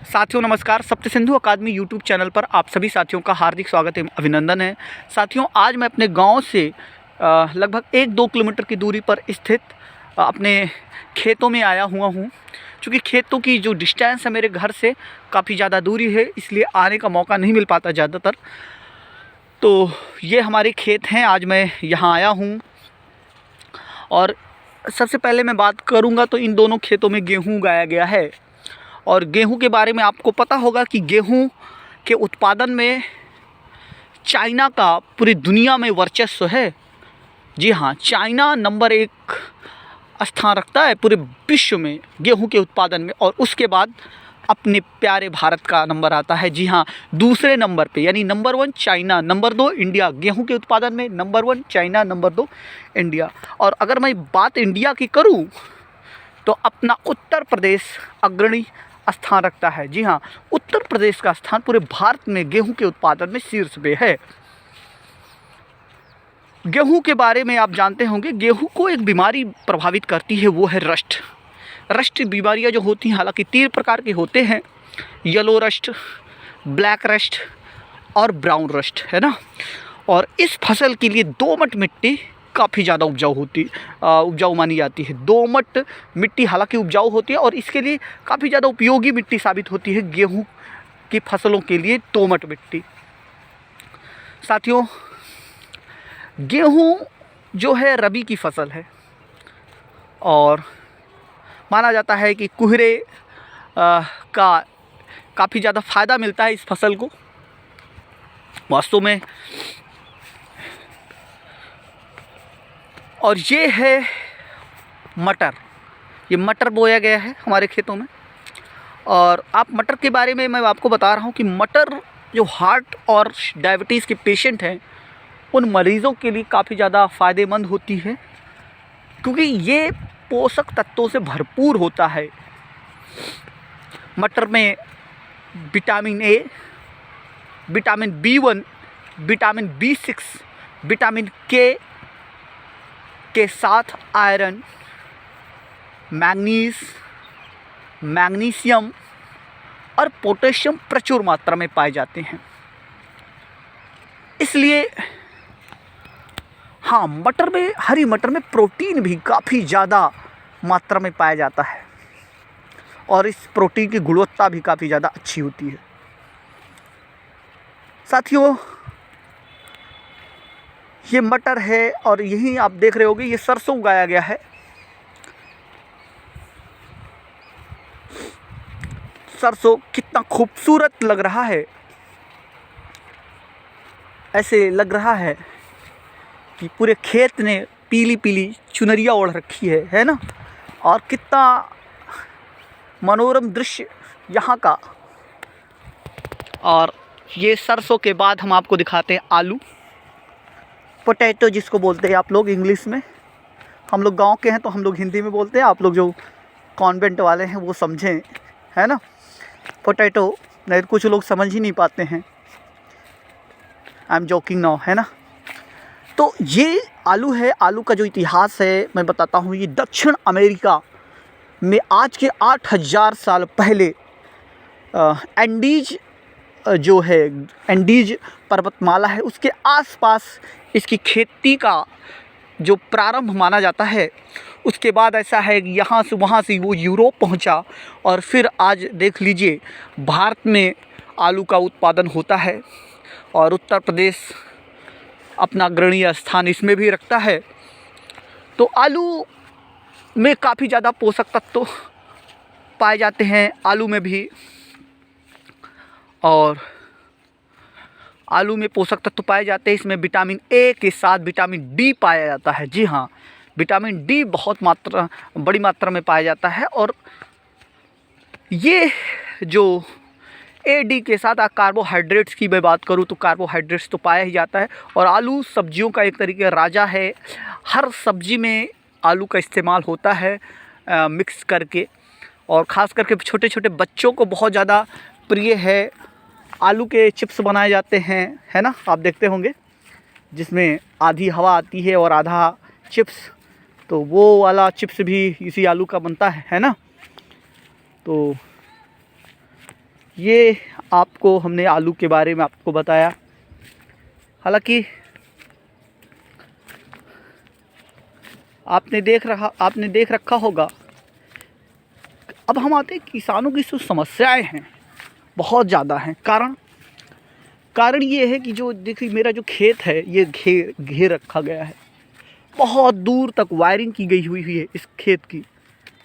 साथियों नमस्कार। सप्त सिंधु अकादमी यूट्यूब चैनल पर आप सभी साथियों का हार्दिक स्वागत एवं अभिनंदन है। साथियों आज मैं अपने गांव से लगभग 1-2 किलोमीटर की दूरी पर स्थित अपने खेतों में आया हुआ हूं। क्योंकि खेतों की जो डिस्टेंस है मेरे घर से काफ़ी ज़्यादा दूरी है, इसलिए आने का मौका नहीं मिल पाता ज़्यादातर। तो ये हमारे खेत हैं, आज मैं यहाँ आया हूँ। और सबसे पहले मैं बात करूँगा तो इन दोनों खेतों में गेहूँ उगाया गया है। और गेहूं के बारे में आपको पता होगा कि गेहूं के उत्पादन में चाइना का पूरी दुनिया में वर्चस्व है। जी हाँ, चाइना नंबर 1 स्थान रखता है पूरे विश्व में गेहूं के उत्पादन में, और उसके बाद अपने प्यारे भारत का नंबर आता है। जी हाँ, दूसरे नंबर पे, यानी नंबर 1 चाइना, नंबर 2 इंडिया। गेहूं के उत्पादन में नंबर 1 चाइना, नंबर 2 इंडिया। और अगर मैं बात इंडिया की करूं तो अपना उत्तर प्रदेश अग्रणी स्थान रखता है। जी हाँ, उत्तर प्रदेश का स्थान पूरे भारत में गेहूं के उत्पादन में शीर्ष पे है। गेहूं के बारे में आप जानते होंगे, गेहूं को एक बीमारी प्रभावित करती है, वो है रस्ट। रस्ट बीमारियां जो होती हैं, हालांकि 3 प्रकार की होते हैं, येलो रस्ट, ब्लैक रस्ट और ब्राउन रस्ट, है ना। और इस फसल के लिए दोमट मिट्टी काफ़ी ज़्यादा उपजाऊ मानी जाती है। दोमट मिट्टी हालांकि उपजाऊ होती है और इसके लिए काफ़ी ज़्यादा उपयोगी मिट्टी साबित होती है गेहूं की फसलों के लिए दोमट मिट्टी। साथियों, गेहूं जो है रबी की फसल है और माना जाता है कि कुहरे का काफ़ी ज़्यादा फ़ायदा मिलता है इस फसल को। वास्तव में और ये है मटर। ये मटर बोया गया है हमारे खेतों में। और आप मटर के बारे में मैं आपको बता रहा हूँ कि मटर जो हार्ट और डायबिटीज़ के पेशेंट हैं, उन मरीज़ों के लिए काफ़ी ज़्यादा फ़ायदेमंद होती है, क्योंकि ये पोषक तत्वों से भरपूर होता है। मटर में vitamin A, vitamin B1, vitamin B6, vitamin के साथ आयरन, मैग्नीशियम और पोटेशियम प्रचुर मात्रा में पाए जाते हैं। इसलिए हाँ, मटर में, हरी मटर में प्रोटीन भी काफ़ी ज़्यादा मात्रा में पाया जाता है और इस प्रोटीन की गुणवत्ता भी काफ़ी ज़्यादा अच्छी होती है। साथियों, ये मटर है और यहीं आप देख रहे होंगे ये सरसों उगाया गया है। सरसों कितना खूबसूरत लग रहा है, ऐसे लग रहा है कि पूरे खेत ने पीली पीली चुनरिया ओढ़ रखी है ना। और कितना मनोरम दृश्य यहाँ का। और ये सरसों के बाद हम आपको दिखाते हैं आलू, पोटैटो जिसको बोलते हैं आप लोग इंग्लिश में। हम लोग गांव के हैं तो हम लोग हिंदी में बोलते हैं, आप लोग जो कॉन्वेंट वाले हैं वो समझें, है ना। पोटैटो नहीं, कुछ लोग समझ ही नहीं पाते हैं। आई एम जोकिंग नाउ, है ना। तो ये आलू है। आलू का जो इतिहास है मैं बताता हूँ। ये दक्षिण अमेरिका में आज के 8000 साल पहले एंडीज जो है, एंडीज पर्वतमाला है, उसके आसपास इसकी खेती का जो प्रारंभ माना जाता है। उसके बाद ऐसा है कि यहाँ से वहाँ से वो यूरोप पहुँचा और फिर आज देख लीजिए भारत में आलू का उत्पादन होता है और उत्तर प्रदेश अपना अग्रणीय स्थान इसमें भी रखता है। तो आलू में काफ़ी ज़्यादा पोषक तत्व पाए जाते हैं आलू में भी। और आलू में पोषक तत्व पाए जाते हैं, इसमें विटामिन ए के साथ विटामिन डी पाया जाता है। जी हाँ, विटामिन डी बड़ी मात्रा में पाया जाता है। और ये जो ए डी के साथ कार्बोहाइड्रेट्स की मैं बात करूँ तो कार्बोहाइड्रेट्स तो पाया ही जाता है। और आलू सब्जियों का एक तरीके का राजा है। हर सब्जी में आलू का इस्तेमाल होता है मिक्स करके, और ख़ास करके छोटे छोटे बच्चों को बहुत ज़्यादा प्रिय है। आलू के चिप्स बनाए जाते हैं, है ना, आप देखते होंगे, जिसमें आधी हवा आती है और आधा चिप्स। तो वो वाला चिप्स भी इसी आलू का बनता है ना। तो ये आपको हमने आलू के बारे में आपको बताया। हालांकि आपने देख रखा होगा। अब हम आते हैं किसानों की जो समस्याएं हैं बहुत ज़्यादा हैं। कारण ये है कि जो देखिए मेरा जो खेत है ये घेर रखा गया है। बहुत दूर तक वायरिंग की गई हुई है इस खेत की,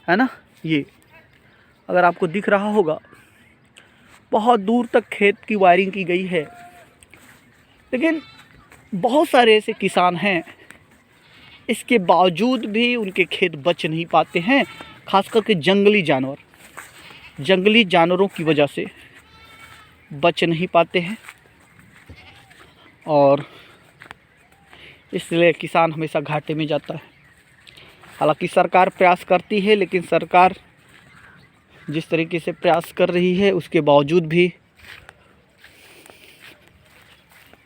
है ना। ये अगर आपको दिख रहा होगा, बहुत दूर तक खेत की वायरिंग की गई है। लेकिन बहुत सारे ऐसे किसान हैं, इसके बावजूद भी उनके खेत बच नहीं पाते हैं। खास करके जंगली जानवरों की वजह से बच नहीं पाते हैं, और इसलिए किसान हमेशा घाटे में जाता है। हालांकि सरकार प्रयास करती है, लेकिन सरकार जिस तरीके से प्रयास कर रही है उसके बावजूद भी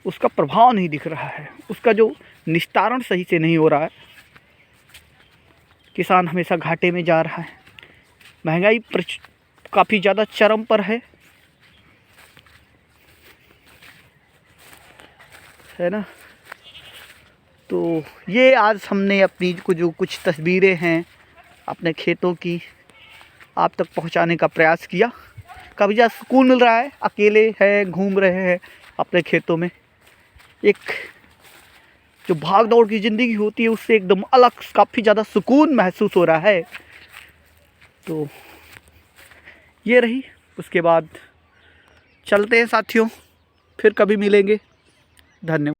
उसका प्रभाव नहीं दिख रहा है, उसका जो निस्तारण सही से नहीं हो रहा है। किसान हमेशा घाटे में जा रहा है। महंगाई काफ़ी ज़्यादा चरम पर है ना। तो ये आज हमने अपनी जो कुछ तस्वीरें हैं अपने खेतों की आप तक पहुंचाने का प्रयास किया। काफ़ी ज़्यादा सुकून मिल रहा है, अकेले हैं, घूम रहे हैं अपने खेतों में। एक जो भाग दौड़ की ज़िंदगी होती है उससे एकदम अलग काफ़ी ज़्यादा सुकून महसूस हो रहा है। तो ये रही, उसके बाद चलते हैं साथियों, फिर कभी मिलेंगे। धन्यवाद।